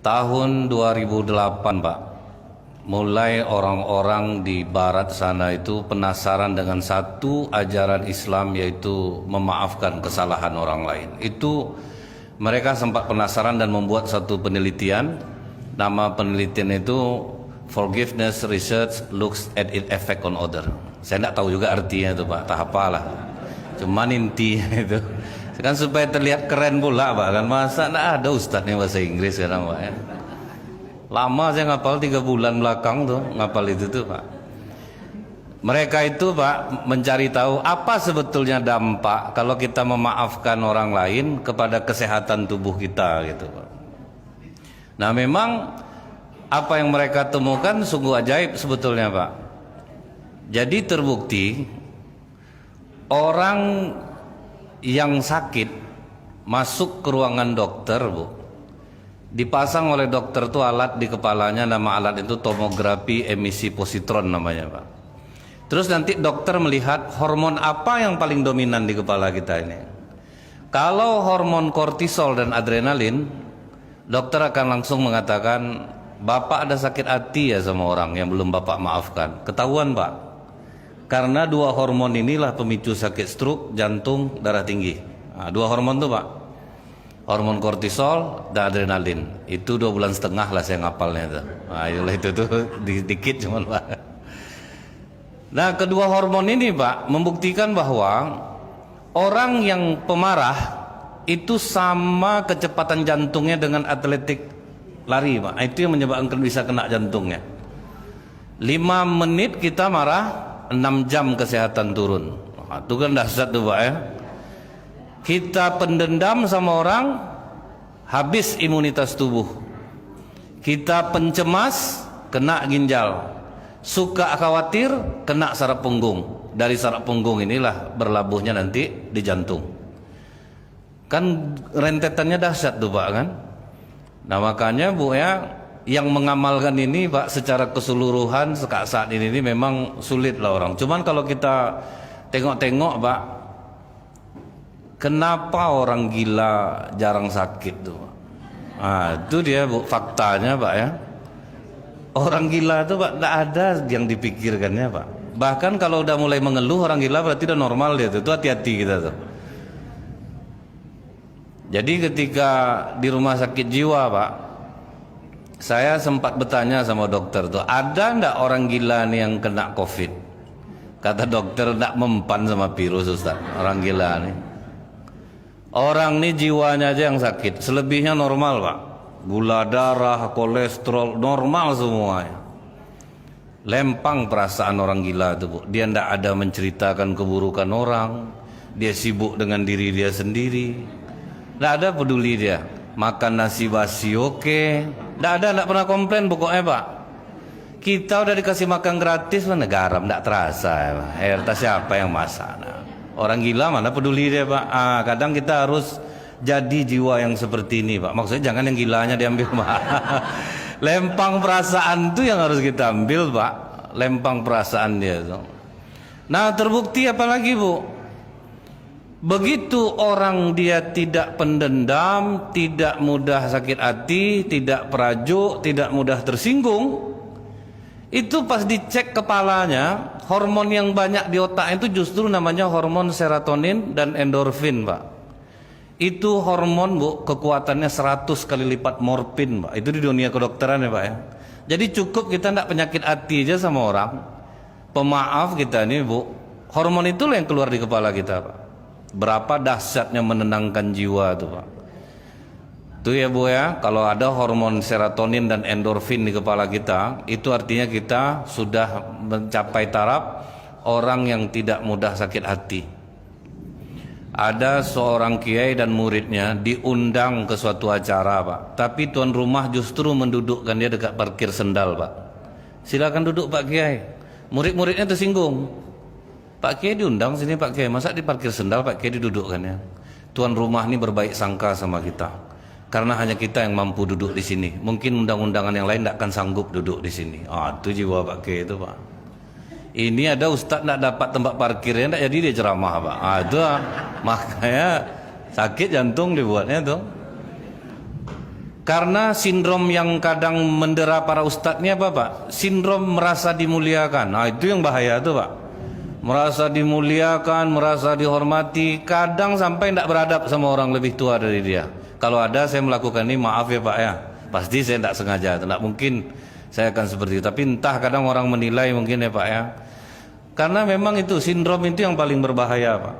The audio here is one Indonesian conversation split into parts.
Tahun 2008, Pak, mulai orang-orang di barat sana itu penasaran dengan satu ajaran Islam, yaitu memaafkan kesalahan orang lain. Itu mereka sempat penasaran dan membuat satu penelitian. Nama penelitian itu Forgiveness Research Looks at its Effect on Other. Saya tidak tahu juga artinya itu, Pak, tak apalah. Cuman intinya itu kan supaya terlihat keren pula, Pak, kan. Masa tidak ada ustadz yang bahasa Inggris sekarang, Pak, ya. Lama saya ngapal 3 bulan belakang tuh ngapal itu tuh, Pak. Mereka itu, Pak, mencari tahu apa sebetulnya dampak kalau kita memaafkan orang lain kepada kesehatan tubuh kita gitu, Pak. Nah, memang apa yang mereka temukan sungguh ajaib sebetulnya, Pak. Jadi terbukti orang yang sakit masuk ke ruangan dokter, Bu, dipasang oleh dokter tuh alat di kepalanya, nama alat itu tomografi emisi positron namanya, Pak. Terus nanti dokter melihat hormon apa yang paling dominan di kepala kita ini. Kalau hormon kortisol dan adrenalin, dokter akan langsung mengatakan, Bapak ada sakit hati ya sama orang yang belum Bapak maafkan. Ketahuan, Pak. Karena 2 hormon inilah pemicu sakit stroke, jantung, darah tinggi. Nah, 2 hormon tuh, Pak. Hormon kortisol dan adrenalin. Itu 2,5 bulan lah saya ngapalnya tuh. Nah, itu tuh dikit cuman, Pak. Nah, kedua hormon ini, Pak, membuktikan bahwa orang yang pemarah itu sama kecepatan jantungnya dengan atletik lari, Pak. Itu yang menyebabkan bisa kena jantungnya. 5 menit kita marah, 6 jam kesehatan turun. Nah, itu kan dahsyat tuh, Pak, ya. Kita pendendam sama orang, habis imunitas tubuh. Kita pencemas, kena ginjal. Suka khawatir, kena saraf punggung. Dari saraf punggung inilah berlabuhnya nanti di jantung. Kan rentetannya dahsyat tuh, Pak, kan. Nah, makanya, Bu, ya, yang mengamalkan ini, Pak, secara keseluruhan saat ini memang sulit lah orang. Cuman kalau kita tengok-tengok, Pak, kenapa orang gila jarang sakit tuh, Pak? Nah, itu dia, Bu, faktanya, Pak, ya. Orang gila itu, Pak, tidak ada yang dipikirkannya, Pak. Bahkan kalau udah mulai mengeluh orang gila berarti udah normal dia tuh. Itu hati-hati kita tuh. Jadi ketika di rumah sakit jiwa, Pak, saya sempat bertanya sama dokter tuh, ada ndak orang gila nih yang kena COVID? Kata dokter, ndak mempan sama virus, Ustaz. Orang gila nih, orang nih jiwanya aja yang sakit, selebihnya normal, Pak. Gula darah, kolesterol, normal semuanya. Lempang perasaan orang gila itu, Bu. Dia ndak ada menceritakan keburukan orang. Dia sibuk dengan diri dia sendiri. Ndak ada peduli dia. Makan nasi basi oke. Ndak pernah komplain pokoknya, Pak. Kita udah dikasih makan gratis, mana garam ndak terasa, ya, Pak. Entah siapa yang masak. Nah, orang gila mana peduli dia, Pak. Kadang kita harus jadi jiwa yang seperti ini, Pak. Maksudnya jangan yang gilanya diambil, Pak. Lempang perasaan itu yang harus kita ambil, Pak. Lempang perasaan dia tuh. Nah, terbukti apalagi, Bu? Begitu orang dia tidak pendendam, tidak mudah sakit hati, tidak perajuk, tidak mudah tersinggung, itu pas dicek kepalanya, hormon yang banyak di otak itu justru namanya hormon serotonin dan endorfin, Pak. Itu hormon, Bu, kekuatannya 100 kali lipat morfin, Pak. Itu di dunia kedokteran, ya, Pak, ya. Jadi cukup kita tidak penyakit hati aja sama orang, pemaaf kita ini, Bu, hormon itu yang keluar di kepala kita, Pak. Berapa dahsyatnya menenangkan jiwa itu, Pak. Itu ya, Bu, ya, kalau ada hormon serotonin dan endorfin di kepala kita, itu artinya kita sudah mencapai taraf orang yang tidak mudah sakit hati. Ada seorang kiai dan muridnya diundang ke suatu acara, Pak. Tapi tuan rumah justru mendudukkan dia dekat parkir sendal, Pak. Silakan duduk, Pak Kiai. Murid-muridnya tersinggung. Pak Kiai diundang sini, Pak Kiai. Masa di parkir sendal Pak Kiai didudukkannya? Tuan rumah ini berbaik sangka sama kita. Karena hanya kita yang mampu duduk di sini. Mungkin undang-undangan yang lain tidak akan sanggup duduk di sini. Itu jiwa Pak Kiai itu, Pak. Ini ada ustaz tidak dapat tempat parkirnya, tidak jadi dia ceramah, Pak. Itu makanya sakit jantung dibuatnya tuh. Karena sindrom yang kadang mendera para ustadz ini apa Pak? Sindrom merasa dimuliakan. Nah itu yang bahaya tuh Pak. Merasa dimuliakan, merasa dihormati, kadang sampai tidak beradab sama orang lebih tua dari dia. Kalau ada saya melakukan ini, maaf ya Pak ya. Pasti saya tidak sengaja, tidak mungkin saya akan seperti itu. Tapi entah kadang orang menilai mungkin ya Pak ya. Karena memang itu sindrom itu yang paling berbahaya Pak.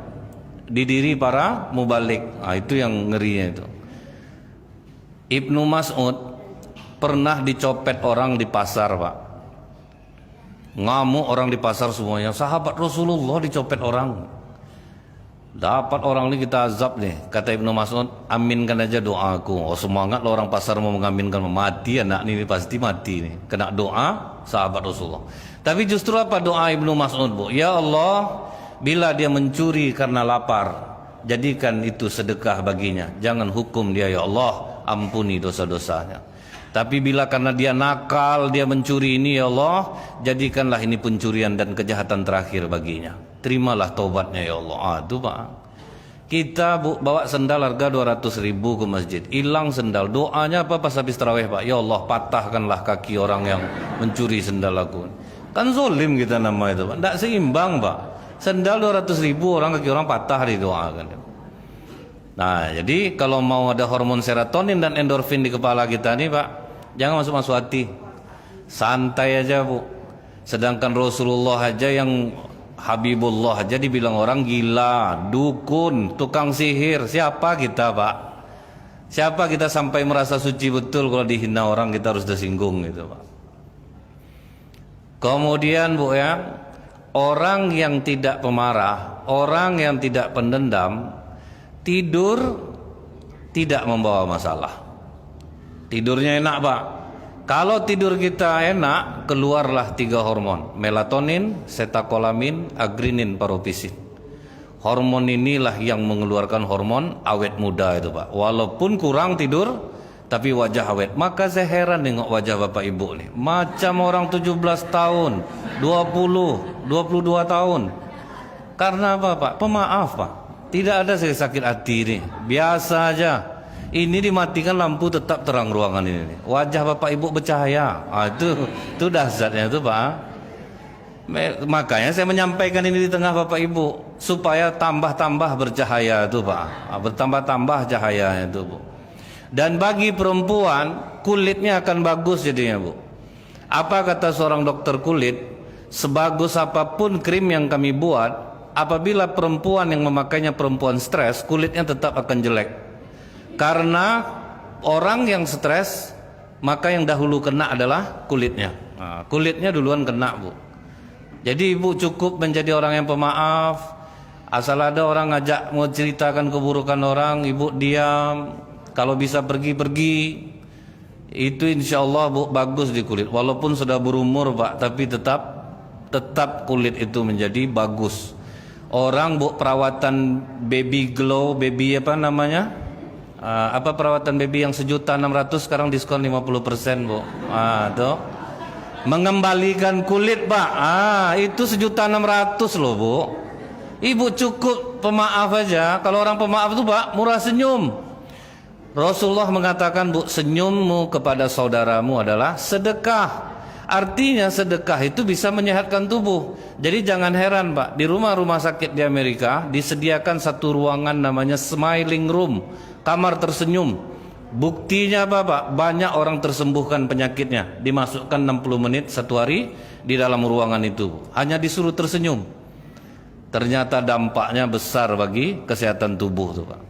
Di diri para mubalik. Nah itu yang ngerinya itu. Ibnu Mas'ud pernah dicopet orang di pasar Pak. Ngamuk orang di pasar semuanya. Sahabat Rasulullah dicopet orang. Dapat orang ini kita azab nih. Kata Ibnu Mas'ud, aminkan aja doaku. Oh semangat lo orang pasar mau mengaminkan. Mati anak ini pasti mati nih. Kena doa sahabat Rasulullah. Tapi justru apa doa Ibnu Mas'ud Bu? Ya Allah, bila dia mencuri karena lapar, jadikan itu sedekah baginya. Jangan hukum dia ya Allah, ampuni dosa-dosanya. Tapi bila karena dia nakal, dia mencuri ini ya Allah, jadikanlah ini pencurian dan kejahatan terakhir baginya. Terimalah taubatnya ya Allah. Itu Pak. Kita bawa sendal harga 200.000 ke masjid, hilang sendal. Doanya apa pas habis tarawih Pak? Ya Allah, patahkanlah kaki orang yang mencuri sendal aku. Kan zolim kita nama itu Pak. Tidak seimbang Pak. Sendal 200.000 orang kaki orang patah didoakan. Nah jadi kalau mau ada hormon serotonin dan endorfin di kepala kita nih Pak, jangan masuk-masuk hati. Santai aja Bu. Sedangkan Rasulullah aja yang Habibullah aja dibilang orang gila, dukun, tukang sihir. Siapa kita Pak? Siapa kita sampai merasa suci betul kalau dihina orang kita harus tersinggung gitu Pak. Kemudian Bu ya, orang yang tidak pemarah, orang yang tidak pendendam, tidur tidak membawa masalah. Tidurnya enak Pak. Kalau tidur kita enak, keluarlah 3 hormon, melatonin, setakolamin, agrinin, paropisin. Hormon inilah yang mengeluarkan hormon awet muda itu Pak. Walaupun kurang tidur, tapi wajah awet. Maka saya heran nengok wajah Bapak Ibu nih. Macam orang 17 tahun, 20, 22 tahun. Karena apa Pak? Pemaaf Pak. Tidak ada sakit hati ini. Biasa aja. Ini dimatikan lampu tetap terang ruangan ini. Wajah Bapak Ibu bercahaya. Itu dahsyatnya itu Pak. Makanya saya menyampaikan ini di tengah Bapak Ibu supaya tambah-tambah bercahaya itu Pak. Bertambah-tambah cahayanya itu Bu. Dan bagi perempuan kulitnya akan bagus jadinya Bu. Apa kata seorang dokter kulit? Sebagus apapun krim yang kami buat, apabila perempuan yang memakainya perempuan stres, kulitnya tetap akan jelek. Karena orang yang stres, maka yang dahulu kena adalah kulitnya. Nah, kulitnya duluan kena Bu. Jadi Ibu cukup menjadi orang yang pemaaf. Asal ada orang ngajak mau ceritakan keburukan orang, Ibu diam. Kalau bisa pergi-pergi, itu insya Allah Bu bagus di kulit. Walaupun sudah berumur Pak, tapi tetap kulit itu menjadi bagus. Orang Bu perawatan baby glow, baby apa namanya? Apa perawatan baby yang 1.600.000 sekarang diskon 50% Bu. Tuh. Mengembalikan kulit Pak. Itu 1.600.000 loh Bu. Ibu cukup pemaaf aja. Kalau orang pemaaf itu Pak murah senyum. Rasulullah mengatakan Bu, senyummu kepada saudaramu adalah sedekah. Artinya sedekah itu bisa menyehatkan tubuh. Jadi jangan heran Pak, di rumah-rumah sakit di Amerika disediakan satu ruangan namanya smiling room, kamar tersenyum. Buktinya apa Pak? Banyak orang tersembuhkan penyakitnya. Dimasukkan 60 menit 1 hari di dalam ruangan itu. Hanya disuruh tersenyum. Ternyata dampaknya besar bagi kesehatan tubuh tuh Pak.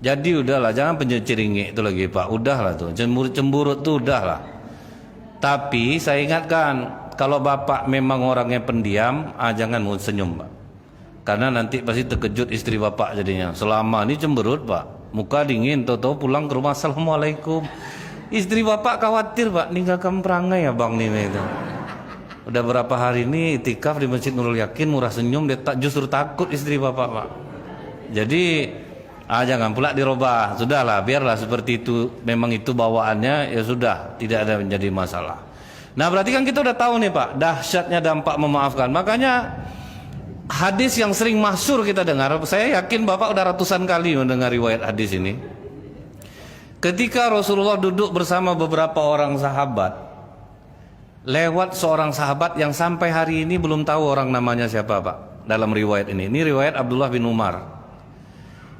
Jadi udahlah, jangan penciringik itu lagi Pak. Udahlah tuh, cemburu tuh udahlah. Tapi saya ingatkan, kalau Bapak memang orangnya pendiam, jangan mau senyum Pak. Karena nanti pasti terkejut istri Bapak jadinya. Selama ini cemberut Pak, muka dingin, tahu-tahu pulang ke rumah assalamualaikum. Istri Bapak khawatir Pak, ninggalkan perangai ya Bang ini itu. Udah berapa hari ini itikaf di Masjid Nurul Yakin, murah senyum, dia justru takut istri Bapak Pak. Jadi jangan pula dirubah. Sudahlah, biarlah seperti itu. Memang itu bawaannya, ya sudah, tidak ada menjadi masalah. Nah, berarti kan kita udah tahu nih Pak, dahsyatnya dampak memaafkan. Makanya hadis yang sering masyhur kita dengar, saya yakin Bapak udah ratusan kali mendengar riwayat hadis ini. Ketika Rasulullah duduk bersama beberapa orang sahabat, lewat seorang sahabat yang sampai hari ini belum tahu orang namanya siapa, Pak. Dalam riwayat ini riwayat Abdullah bin Umar.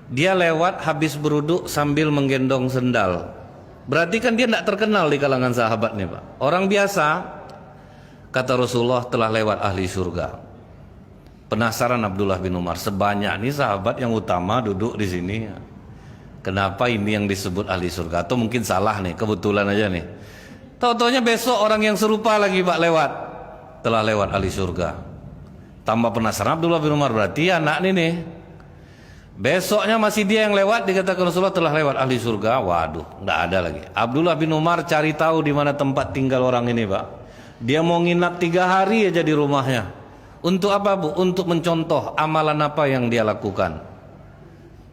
Dia lewat habis beruduk sambil menggendong sendal. Berarti kan dia tidak terkenal di kalangan sahabat nih, Pak. Orang biasa. Kata Rasulullah, telah lewat ahli surga. Penasaran Abdullah bin Umar, sebanyak ini sahabat yang utama duduk di sini, kenapa ini yang disebut ahli surga? Atau mungkin salah nih, kebetulan aja nih. Tahu-taunya besok orang yang serupa lagi, Pak, lewat. Telah lewat ahli surga. Tambah penasaran Abdullah bin Umar, berarti anak ini nih. Besoknya masih dia yang lewat, dikatakan Rasulullah telah lewat ahli surga. Waduh, nggak ada lagi. Abdullah bin Umar cari tahu di mana tempat tinggal orang ini, Pak. Dia mau nginap 3 hari aja di rumahnya. Untuk apa, Bu? Untuk mencontoh amalan apa yang dia lakukan.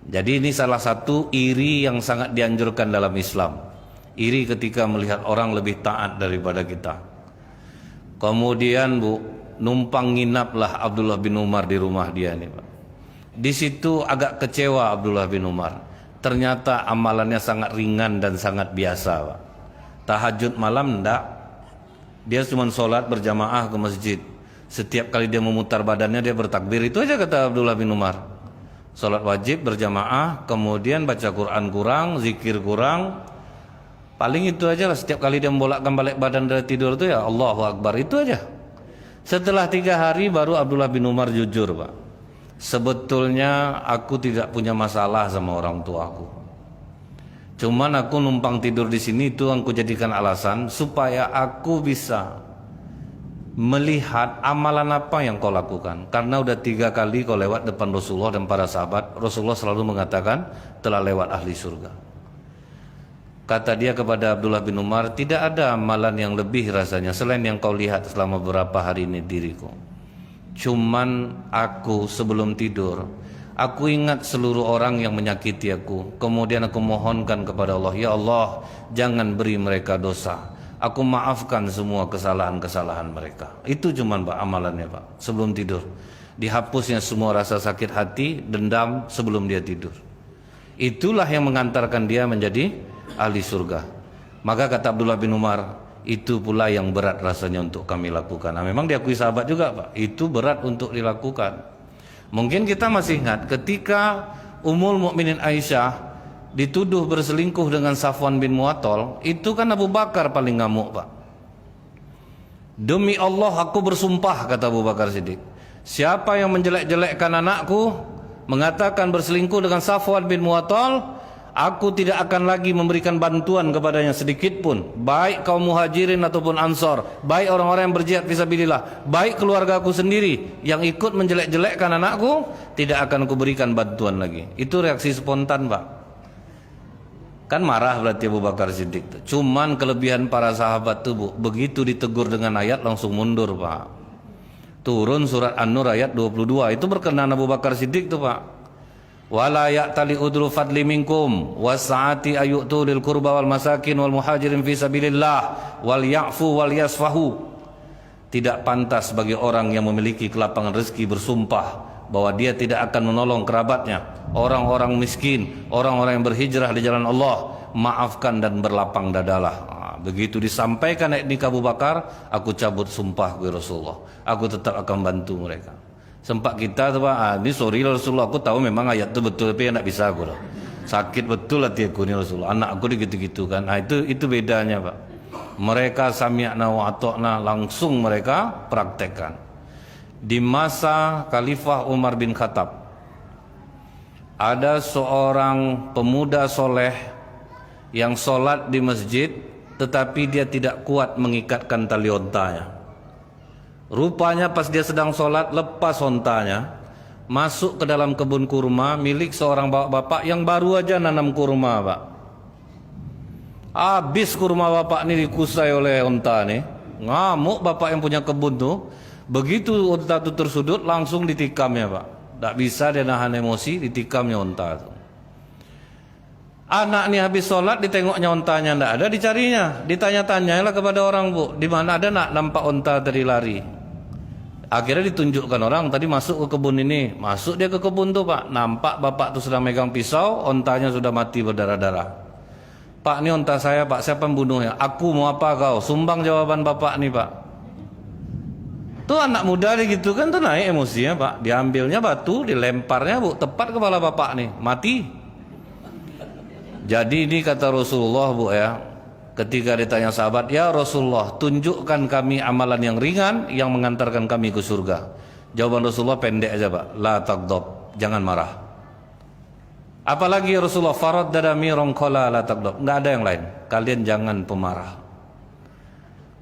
Jadi ini salah satu iri yang sangat dianjurkan dalam Islam. Iri ketika melihat orang lebih taat daripada kita. Kemudian, Bu, numpang nginaplah Abdullah bin Umar di rumah dia nih, Pak. Di situ agak kecewa Abdullah bin Umar. Ternyata amalannya sangat ringan dan sangat biasa, Pak. Tahajud malam enggak. Dia cuma sholat berjamaah ke masjid. Setiap kali dia memutar badannya dia bertakbir. Itu aja kata Abdullah bin Umar. Sholat wajib berjamaah, kemudian baca Quran kurang, zikir kurang. Paling itu aja lah. Setiap kali dia membolakkan balik badan dari tidur itu ya Allahu Akbar. Itu aja. Setelah 3 hari baru Abdullah bin Umar jujur, Pak. Sebetulnya aku tidak punya masalah sama orang tuaku. Cuman aku numpang tidur di sini itu aku jadikan alasan supaya aku bisa melihat amalan apa yang kau lakukan. Karena udah 3 kali kau lewat depan Rasulullah dan para sahabat, Rasulullah selalu mengatakan telah lewat ahli surga. Kata dia kepada Abdullah bin Umar, tidak ada amalan yang lebih rasanya selain yang kau lihat selama beberapa hari ini diriku. Cuman aku sebelum tidur, aku ingat seluruh orang yang menyakiti aku. Kemudian aku mohonkan kepada Allah, ya Allah, jangan beri mereka dosa. Aku maafkan semua kesalahan-kesalahan mereka. Itu cuman, Pak, amalannya, Pak. Sebelum tidur, dihapusnya semua rasa sakit hati, dendam sebelum dia tidur. Itulah yang mengantarkan dia menjadi ahli surga. Maka kata Abdullah bin Umar, itu pula yang berat rasanya untuk kami lakukan. Nah, memang diakui sahabat juga, Pak. Itu berat untuk dilakukan. Mungkin kita masih ingat ketika Ummul Mukminin Aisyah dituduh berselingkuh dengan Safwan bin Mu'attal, itu kan Abu Bakar paling ngamuk, Pak. Demi Allah aku bersumpah, kata Abu Bakar Siddiq, siapa yang menjelek-jelekkan anakku, mengatakan berselingkuh dengan Safwan bin Mu'attal, aku tidak akan lagi memberikan bantuan kepadanya sedikit pun, baik kaum muhajirin ataupun ansor, baik orang-orang yang berjihad fisabilillah, baik keluarga aku sendiri yang ikut menjelek-jelekkan anakku, tidak akan aku berikan bantuan lagi. Itu reaksi spontan, Pak. Kan marah berarti Abu Bakar Siddiq tuh. Cuman kelebihan para sahabat tuh, Bu, begitu ditegur dengan ayat langsung mundur, Pak. Turun surat An-Nur ayat 22. Itu berkenan Abu Bakar Siddiq tuh, Pak. Wala ya'tali udlu fadli minkum wasa'ati ayyutu lil qurba wal masakin wal muhajirin fi sabilillah wal ya'fu wal yasfahu. Tidak pantas bagi orang yang memiliki kelapangan rezeki bersumpah bahwa dia tidak akan menolong kerabatnya, orang-orang miskin, orang-orang yang berhijrah di jalan Allah. Maafkan dan berlapang dadalah. Begitu disampaikan ayat ini ke Abu Bakar, aku cabut sumpah gue Rasulullah, aku tetap akan bantu mereka. Sempat kita tuh, Pak, ini sorry Rasulullah, aku tahu memang ayat itu betul, tapi enggak bisa aku loh. Sakit betul hati aku nih Rasulullah, anak aku gitu-gitu kan. Nah, itu bedanya, Pak. Mereka sami'na wa ata'na, langsung mereka praktekkan. Di masa Khalifah Umar bin Khattab, ada seorang pemuda soleh yang sholat di masjid, tetapi dia tidak kuat mengikatkan tali ontanya. Rupanya pas dia sedang sholat, lepas ontanya, masuk ke dalam kebun kurma milik seorang bapak yang baru aja nanam kurma, Pak. Habis kurma bapak ini dikusai oleh onta nih. Ngamuk bapak yang punya kebun tuh. Begitu onta itu tersudut, langsung ditikamnya, Pak. Tak bisa dia nahan emosi, ditikamnya onta itu. Anak ini habis sholat, ditengoknya ontanya tidak ada, dicarinya, ditanya-tanyalah kepada orang, Bu, di mana ada nak nampak onta tadi lari. Akhirnya ditunjukkan orang, tadi masuk ke kebun ini. Masuk dia ke kebun tuh, Pak. Nampak bapak tuh sedang megang pisau, ontanya sudah mati berdarah-darah. Pak, ini onta saya Pak, siapa pembunuhnya? Aku, mau apa kau? Sumbang jawaban bapak nih Pak. Tuh anak muda nih gitu kan tuh naik emosinya Pak. Diambilnya batu, dilemparnya Bu, tepat kepala bapak nih, mati. Jadi ini kata Rasulullah Bu ya, ketika ditanya sahabat, ya Rasulullah, tunjukkan kami amalan yang ringan yang mengantarkan kami ke surga. Jawaban Rasulullah pendek aja Pak, la taghdab, jangan marah. Apalagi Rasulullah farad dadami rongkola la taghdab, nggak ada yang lain. Kalian jangan pemarah.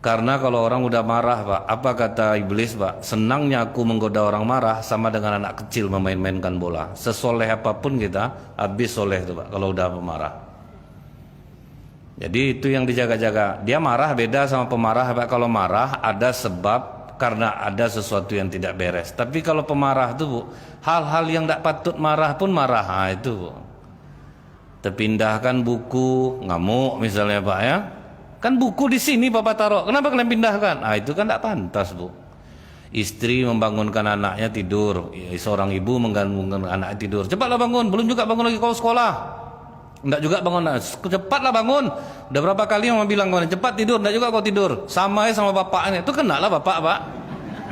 Karena kalau orang udah marah Pak, apa kata iblis Pak? Senangnya aku menggoda orang marah sama dengan anak kecil memain-mainkan bola. Sesoleh apapun kita, habis soleh itu Pak kalau udah pemarah. Jadi itu yang dijaga-jaga. Dia marah beda sama pemarah Pak. Kalau marah ada sebab karena ada sesuatu yang tidak beres. Tapi kalau pemarah itu Bu, hal-hal yang tidak patut marah pun marah. Nah, itu Bu. Terpindahkan buku, ngamuk misalnya Pak ya. Kan buku di sini Bapak taruh, kenapa kalian pindahkan? Ah itu kan tidak pantas Bu. Istri membangunkan anaknya tidur, ya, seorang ibu membangunkan anaknya tidur. Cepatlah bangun, belum juga bangun lagi kau sekolah. Enggak juga bangun, cepatlah bangun. Udah berapa kali yang bilang kau cepat tidur, enggak juga kau tidur. Sama aja sama bapaknya, itu kena lah bapak Pak.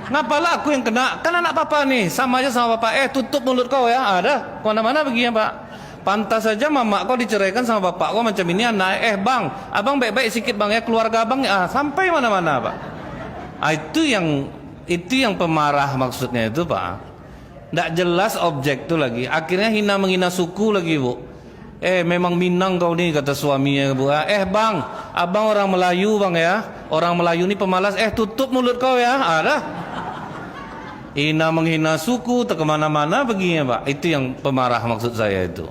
Ngapalah aku yang kena? Kan anak papa nih, sama aja sama bapak. Tutup mulut kau ya, ada kemana-mana begini Pak. Pantas saja mama kau diceraikan sama bapak kau macam ini anak. Bang, abang baik-baik sedikit bang ya, keluarga abang sampai mana-mana Pak. Itu yang pemarah maksudnya itu Pak. Tidak jelas objek itu lagi. Akhirnya hina menghina suku lagi Bu. Memang Minang kau nih kata suaminya Bu. Bang, abang orang Melayu bang ya. Orang Melayu ini pemalas. Tutup mulut kau ya. Ada. Hina menghina suku tak kemana-mana begini Pak. Itu yang pemarah maksud saya itu.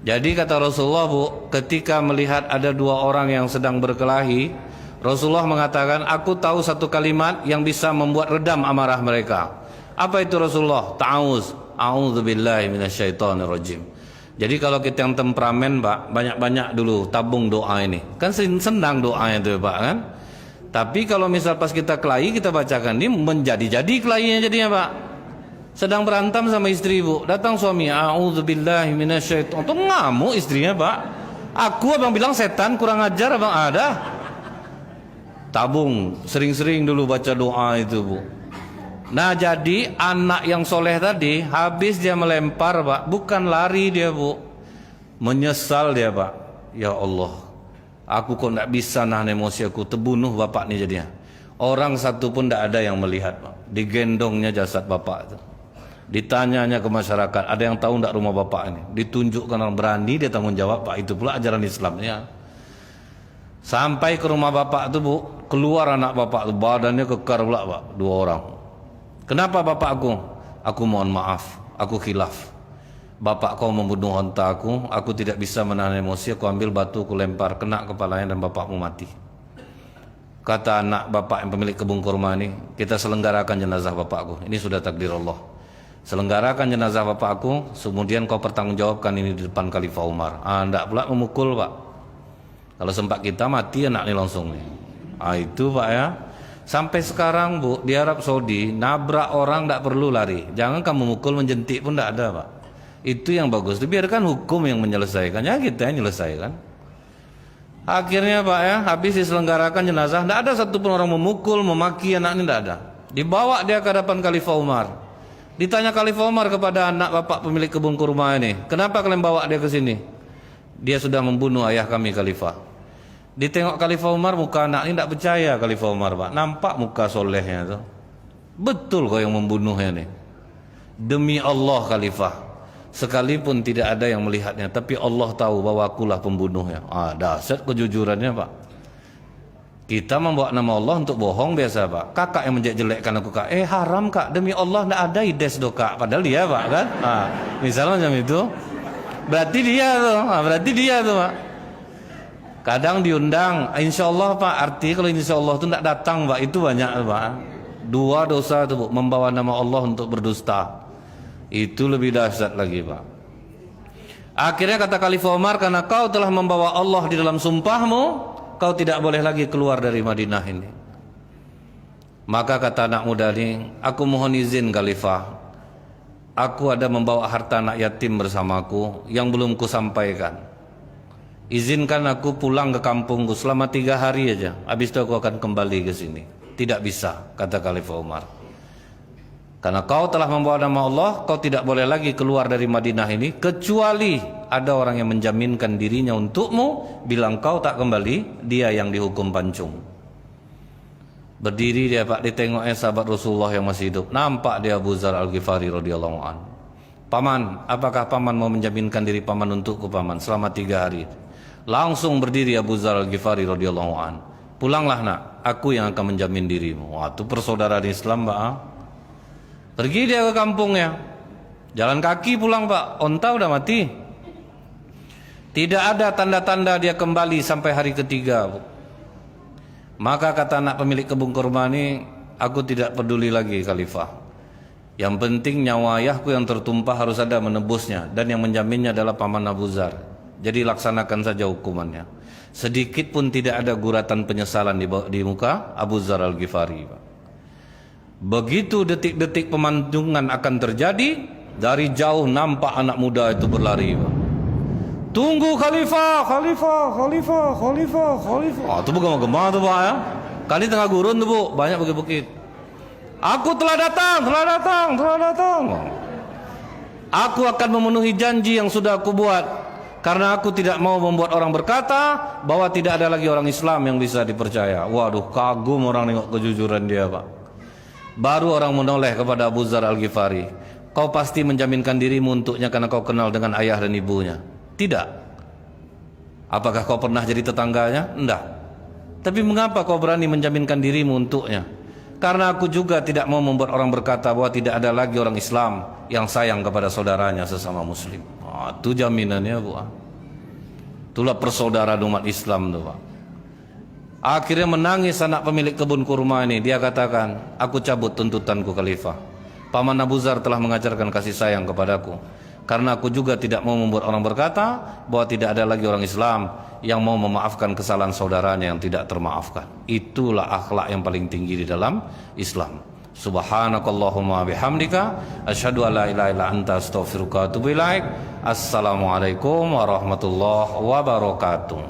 Jadi kata Rasulullah Bu, ketika melihat ada dua orang yang sedang berkelahi, Rasulullah mengatakan, aku tahu satu kalimat yang bisa membuat redam amarah mereka. Apa itu Rasulullah? Ta'awuz, a'udzubillahi minasyaitonirrajim. Jadi kalau kita yang temperamen Pak, banyak-banyak dulu tabung doa ini. Kan senang doanya itu Pak kan. Tapi kalau misal pas kita kelahi, kita bacakan ini menjadi-jadi kelahinya jadinya Pak. Sedang berantem sama istri Bu, datang suami, a'udzubillahi minasyaiton. Tuh ngamuk istrinya Pak. Aku abang bilang setan kurang ajar abang ada. Tabung, sering-sering dulu baca doa itu Bu. Nah jadi anak yang soleh tadi, habis dia melempar Pak, bukan lari dia Bu, menyesal dia Pak. Ya Allah, aku kok tidak bisa nahan emosi aku, terbunuh bapak ini jadinya. Orang satu pun tidak ada yang melihat Pak. Digendongnya jasad bapak itu. Ditanyanya ke masyarakat, ada yang tahu tidak rumah bapak ini? Ditunjukkan orang berani, dia tanggung jawab Pak. Itu pula ajaran Islamnya. Sampai ke rumah bapak itu Bu, keluar anak bapak itu, badannya kekar pula Pak, dua orang. Kenapa bapak aku? Aku mohon maaf, aku khilaf. Bapak kau membunuh onta aku tidak bisa menahan emosi, aku ambil batu, aku lempar, kena kepalanya dan bapakmu mati. Kata anak bapak yang pemilik kebun kurma ini, kita selenggarakan jenazah bapakku. Ini sudah takdir Allah. Selenggarakan jenazah bapakku, kemudian kau pertanggungjawabkan ini di depan Khalifah Umar. Tidak pula memukul Pak. Kalau sempat kita mati anak ini langsung nih. Itu Pak ya. Sampai sekarang Bu, di Arab Saudi nabrak orang tidak perlu lari. Jangan kamu mukul, menjentik pun tidak ada Pak. Itu yang bagus. Dibiarkan hukum yang menyelesaikannya, kita yang menyelesaikan. Akhirnya Pak ya, habis diselenggarakan jenazah, tidak ada satupun orang memukul, memaki anak ini, tidak ada. Dibawa dia ke hadapan Khalifah Umar. Ditanya Khalifah Umar kepada anak bapak pemilik kebun kurma ini, kenapa kalian bawa dia ke sini? Dia sudah membunuh ayah kami Khalifah. Ditengok Khalifah Umar, muka anak ini tidak percaya Khalifah Umar Pak. Nampak muka solehnya itu. Betul kau yang membunuhnya nih. Demi Allah Khalifah, sekalipun tidak ada yang melihatnya, tapi Allah tahu bahwa akulah pembunuhnya. Dahsyat kejujurannya Pak. Kita membawa nama Allah untuk bohong biasa Pak. Kakak yang menjelek-jelekkan aku Kak. Haram Kak, demi Allah tidak ada ides do Kak. Padahal dia Pak kan. Misalnya macam itu. Berarti dia tuh Pak. Kadang diundang, insya Allah Pak. Arti kalau insya Allah itu tidak datang Pak, itu banyak Pak. Dua dosa itu Bu, membawa nama Allah untuk berdusta. Itu lebih dahsyat lagi Pak. Akhirnya kata Khalifah Umar, karena kau telah membawa Allah di dalam sumpahmu, kau tidak boleh lagi keluar dari Madinah ini. Maka kata anak muda ini, aku mohon izin Khalifah, aku ada membawa harta anak yatim bersamaku yang belum kusampaikan. izinkan aku pulang ke kampungku selama 3 hari aja, habis itu aku akan kembali ke sini. Tidak bisa, kata Khalifah Umar. Karena kau telah membawa nama Allah, kau tidak boleh lagi keluar dari Madinah ini kecuali ada orang yang menjaminkan dirinya untukmu. Bilang kau tak kembali, dia yang dihukum pancung. Berdiri dia Pak, ditengoknya sahabat Rasulullah yang masih hidup. Nampak dia Abu Dzar Al-Ghifari radhiyallahu an. Paman, apakah paman mau menjaminkan diri paman untukku paman selama 3 hari? Langsung berdiri Abu Dzar Al-Ghifari radhiyallahu an. Pulanglah nak, aku yang akan menjamin dirimu. Wah, itu persaudaraan Islam Pak. Pergi dia ke kampungnya, jalan kaki pulang Pak, onta udah mati. Tidak ada tanda-tanda dia kembali sampai hari ketiga. Maka kata anak pemilik kebun kurma ini, aku tidak peduli lagi Khalifah. Yang penting nyawa ayahku yang tertumpah harus ada menebusnya, dan yang menjaminnya adalah paman Abu Dzar. Jadi laksanakan saja hukumannya. Sedikit pun tidak ada guratan penyesalan di muka Abu Dzar Al-Ghifari Pak. Begitu detik-detik pemandangan akan terjadi, dari jauh nampak anak muda itu berlari. Tunggu Khalifah, Khalifah, Khalifah, Khalifah, Khalifah. Itu bergema-gema tuh Pak ya. Kali tengah gurun tuh Bu, banyak bukit-bukit. Aku telah datang, telah datang, telah datang. Aku akan memenuhi janji yang sudah aku buat. Karena aku tidak mau membuat orang berkata bahwa tidak ada lagi orang Islam yang bisa dipercaya. Waduh, kagum orang nengok kejujuran dia Pak. Baru orang menoleh kepada Abu Dzar Al-Ghifari. Kau pasti menjaminkan dirimu untuknya karena kau kenal dengan ayah dan ibunya. Tidak. Apakah kau pernah jadi tetangganya? Enggak. Tapi mengapa kau berani menjaminkan dirimu untuknya? Karena aku juga tidak mau membuat orang berkata bahwa tidak ada lagi orang Islam yang sayang kepada saudaranya sesama muslim. Itu jaminannya Bu. Itulah persaudaraan umat Islam tuh Pak. Akhirnya menangis anak pemilik kebun kurma ini. Dia katakan, aku cabut tuntutanku Khalifah. Paman Abu Dzar telah mengajarkan kasih sayang kepadaku. Karena aku juga tidak mau membuat orang berkata bahwa tidak ada lagi orang Islam yang mau memaafkan kesalahan saudaranya yang tidak termaafkan. Itulah akhlak yang paling tinggi di dalam Islam. Subhanakallahumma bihamdika asyhadu an la ilaha illa anta astaghfiruka wa atubu ilaik. Assalamualaikum warahmatullahi wabarakatuh.